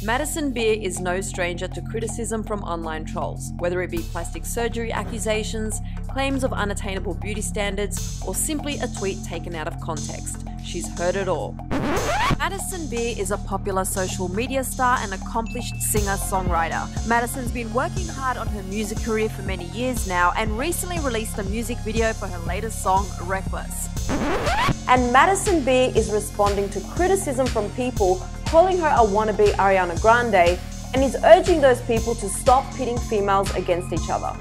Madison Beer is no stranger to criticism from online trolls, whether it be plastic surgery accusations, claims of unattainable beauty standards, or simply a tweet taken out of context. She's heard it all. Madison Beer is a popular social media star and accomplished singer-songwriter. Madison's been working hard on her music career for many years now and recently released a music video for her latest song, Reckless. And Madison Beer is responding to criticism from people calling her a wannabe Ariana Grande and is urging those people to stop pitting females against each other.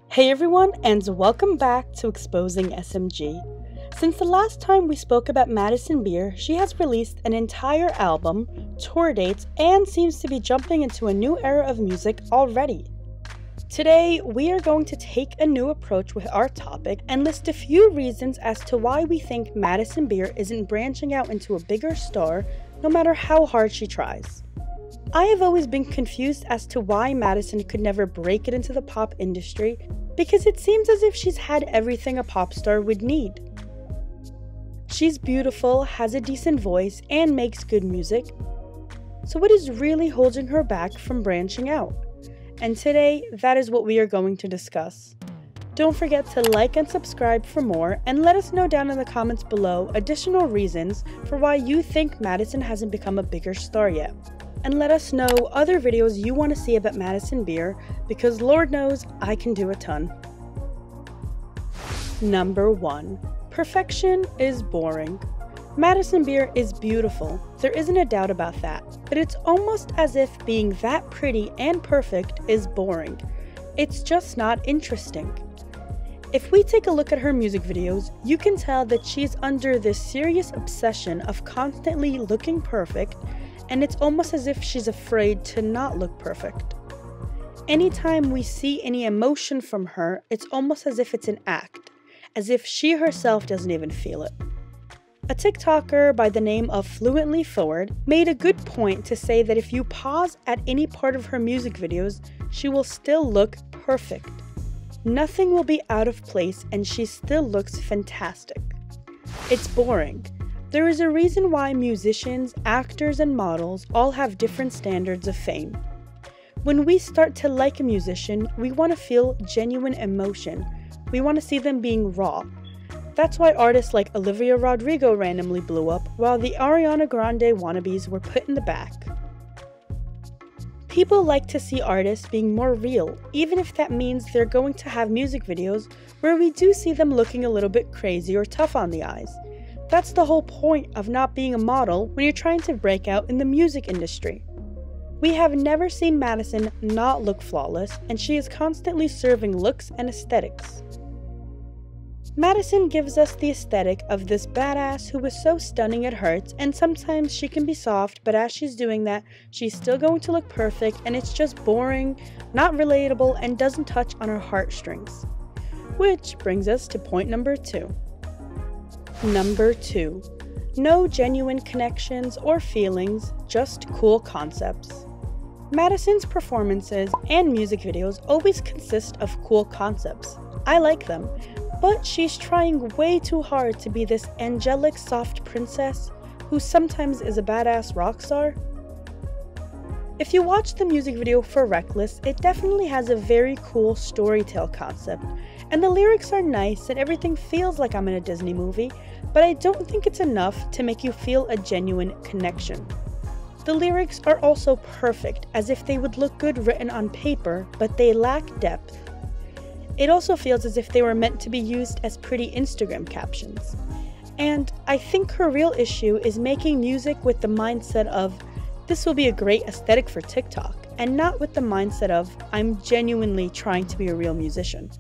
Hey everyone, and welcome back to Exposing SMG. Since the last time we spoke about Madison Beer, she has released an entire album, tour dates, and seems to be jumping into a new era of music already. Today, we are going to take a new approach with our topic and list a few reasons as to why we think Madison Beer isn't branching out into a bigger star no matter how hard she tries. I have always been confused as to why Madison could never break it into the pop industry, because it seems as if she's had everything a pop star would need. She's beautiful, has a decent voice, and makes good music. So what is really holding her back from branching out? And today, that is what we are going to discuss. Don't forget to like and subscribe for more, and let us know down in the comments below additional reasons for why you think Madison hasn't become a bigger star yet. And let us know other videos you want to see about Madison Beer, because Lord knows I can do a ton. Number 1. Perfection is boring. Madison Beer is beautiful, there isn't a doubt about that, but it's almost as if being that pretty and perfect is boring. It's just not interesting. If we take a look at her music videos, you can tell that she's under this serious obsession of constantly looking perfect, and it's almost as if she's afraid to not look perfect. Anytime we see any emotion from her, it's almost as if it's an act, as if she herself doesn't even feel it. A TikToker by the name of Fluently Forward made a good point to say that if you pause at any part of her music videos, she will still look perfect. Nothing will be out of place and she still looks fantastic. It's boring. There is a reason why musicians, actors, and models all have different standards of fame. When we start to like a musician, we want to feel genuine emotion. We want to see them being raw. That's why artists like Olivia Rodrigo randomly blew up, while the Ariana Grande Wannabes were put in the back. People like to see artists being more real, even if that means they're going to have music videos where we do see them looking a little bit crazy or tough on the eyes. That's the whole point of not being a model when you're trying to break out in the music industry. We have never seen Madison not look flawless, and she is constantly serving looks and aesthetics. Madison gives us the aesthetic of this badass who is so stunning it hurts, and sometimes she can be soft, but as she's doing that, she's still going to look perfect, and it's just boring, not relatable, and doesn't touch on her heartstrings. Which brings us to point number 2. Number 2. No genuine connections or feelings, just cool concepts. Madison's performances and music videos always consist of cool concepts. I like them, but she's trying way too hard to be this angelic soft princess who sometimes is a badass rock star. If you watch the music video for Reckless, it definitely has a very cool storytale concept, and the lyrics are nice and everything feels like I'm in a Disney movie, but I don't think it's enough to make you feel a genuine connection. The lyrics are also perfect, as if they would look good written on paper, but they lack depth. It also feels as if they were meant to be used as pretty Instagram captions. And I think her real issue is making music with the mindset of, this will be a great aesthetic for TikTok, and not with the mindset of, I'm genuinely trying to be a real musician.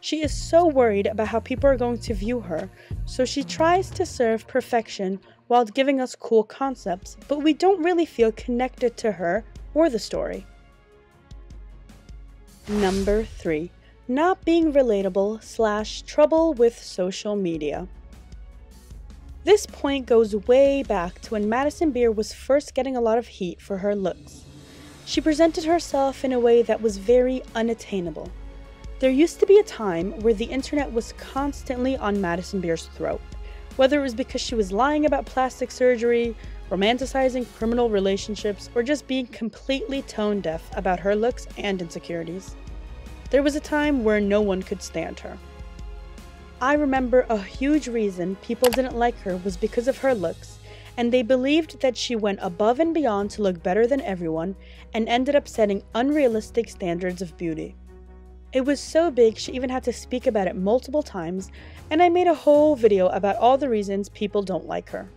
She is so worried about how people are going to view her, so she tries to serve perfection while giving us cool concepts, but we don't really feel connected to her or the story. Number 3. Not being relatable / trouble with social media. This point goes way back to when Madison Beer was first getting a lot of heat for her looks. She presented herself in a way that was very unattainable. There used to be a time where the internet was constantly on Madison Beer's throat, whether it was because she was lying about plastic surgery, romanticizing criminal relationships, or just being completely tone deaf about her looks and insecurities. There was a time where no one could stand her. I remember a huge reason people didn't like her was because of her looks, and they believed that she went above and beyond to look better than everyone and ended up setting unrealistic standards of beauty. It was so big she even had to speak about it multiple times, and I made a whole video about all the reasons people don't like her.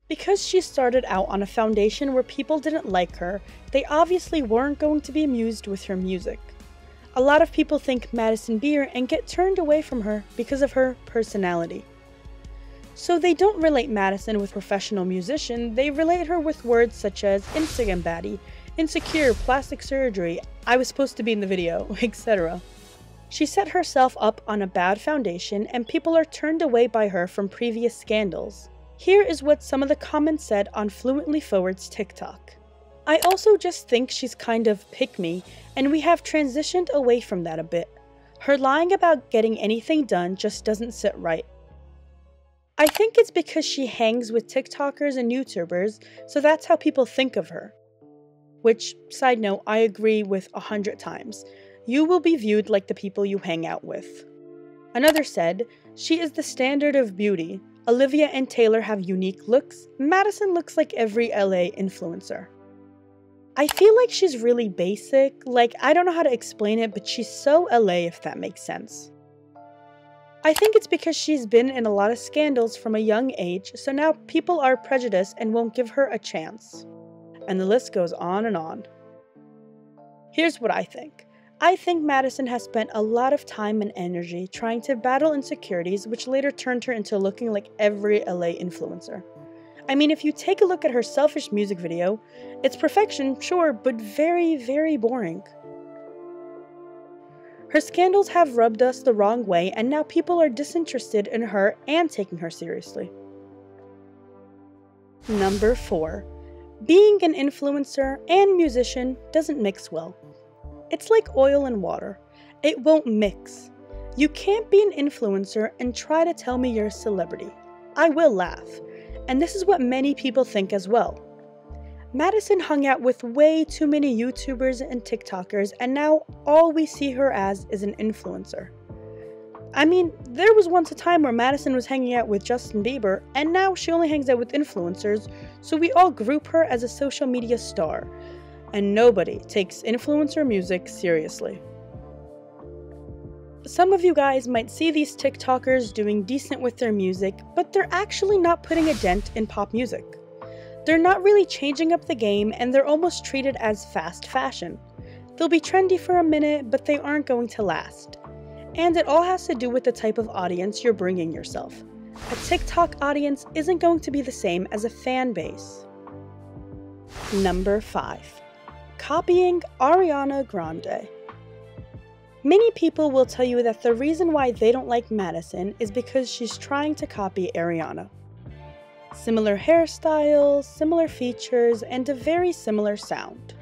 Because she started out on a foundation where people didn't like her, they obviously weren't going to be amused with her music. A lot of people think Madison Beer and get turned away from her because of her personality. So they don't relate Madison with professional musician, they relate her with words such as Instagram baddie, insecure, plastic surgery, I was supposed to be in the video, etc. She set herself up on a bad foundation and people are turned away by her from previous scandals. Here is what some of the comments said on Fluently Forward's TikTok. I also just think she's kind of pick-me, and we have transitioned away from that a bit. Her lying about getting anything done just doesn't sit right. I think it's because she hangs with TikTokers and YouTubers, so that's how people think of her. Which, side note, I agree with 100 times. You will be viewed like the people you hang out with. Another said, she is the standard of beauty. Olivia and Taylor have unique looks. Madison looks like every LA influencer. I feel like she's really basic, like I don't know how to explain it, but she's so LA if that makes sense. I think it's because she's been in a lot of scandals from a young age, so now people are prejudiced and won't give her a chance. And the list goes on and on. Here's what I think. I think Madison has spent a lot of time and energy trying to battle insecurities, which later turned her into looking like every LA influencer. I mean, if you take a look at her Selfish music video, it's perfection, sure, but very, very boring. Her scandals have rubbed us the wrong way, and now people are disinterested in her and taking her seriously. Number 4. Being an influencer and musician doesn't mix well. It's like oil and water. It won't mix. You can't be an influencer and try to tell me you're a celebrity. I will laugh. And this is what many people think as well. Madison hung out with way too many YouTubers and TikTokers, and now all we see her as is an influencer. I mean, there was once a time where Madison was hanging out with Justin Bieber, and now she only hangs out with influencers, so we all group her as a social media star. And nobody takes influencer music seriously. Some of you guys might see these TikTokers doing decent with their music, but they're actually not putting a dent in pop music. They're not really changing up the game, and they're almost treated as fast fashion. They'll be trendy for a minute, but they aren't going to last. And it all has to do with the type of audience you're bringing yourself. A TikTok audience isn't going to be the same as a fan base. Number 5. Copying Ariana Grande. Many people will tell you that the reason why they don't like Madison is because she's trying to copy Ariana. Similar hairstyles, similar features, and a very similar sound.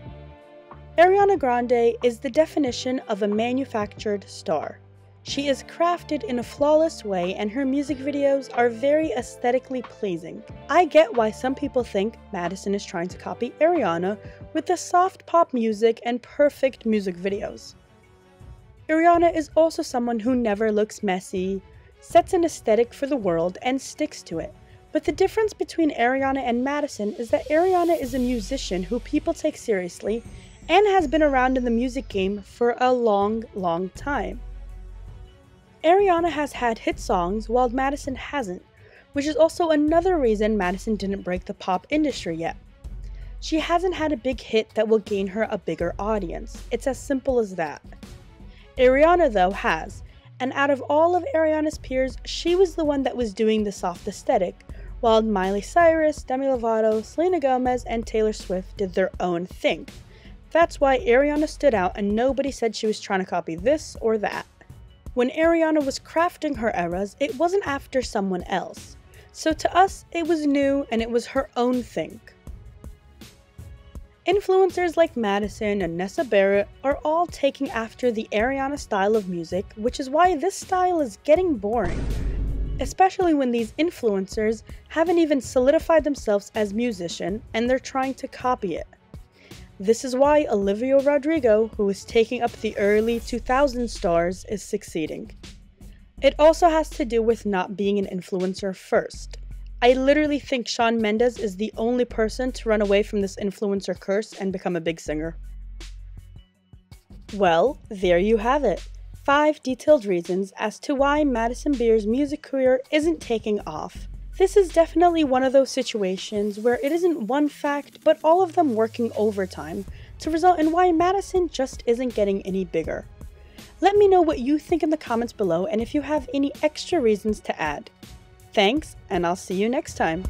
Ariana Grande is the definition of a manufactured star. She is crafted in a flawless way and her music videos are very aesthetically pleasing. I get why some people think Madison is trying to copy Ariana with the soft pop music and perfect music videos. Ariana is also someone who never looks messy, sets an aesthetic for the world, and sticks to it. But the difference between Ariana and Madison is that Ariana is a musician who people take seriously and has been around in the music game for a long, long time. Ariana has had hit songs while Madison hasn't, which is also another reason Madison didn't break the pop industry yet. She hasn't had a big hit that will gain her a bigger audience. It's as simple as that. Ariana, though, has, and out of all of Ariana's peers, she was the one that was doing the soft aesthetic, while Miley Cyrus, Demi Lovato, Selena Gomez, and Taylor Swift did their own thing. That's why Ariana stood out and nobody said she was trying to copy this or that. When Ariana was crafting her eras, it wasn't after someone else. So to us, it was new and it was her own thing. Influencers like Madison and Nessa Barrett are all taking after the Ariana style of music, which is why this style is getting boring. Especially when these influencers haven't even solidified themselves as musicians and they're trying to copy it. This is why Olivia Rodrigo, who is taking up the early 2000s stars, is succeeding. It also has to do with not being an influencer first. I literally think Shawn Mendes is the only person to run away from this influencer curse and become a big singer. Well, there you have it. 5 detailed reasons as to why Madison Beer's music career isn't taking off. This is definitely one of those situations where it isn't one fact, but all of them working overtime to result in why Madison just isn't getting any bigger. Let me know what you think in the comments below and if you have any extra reasons to add. Thanks, and I'll see you next time.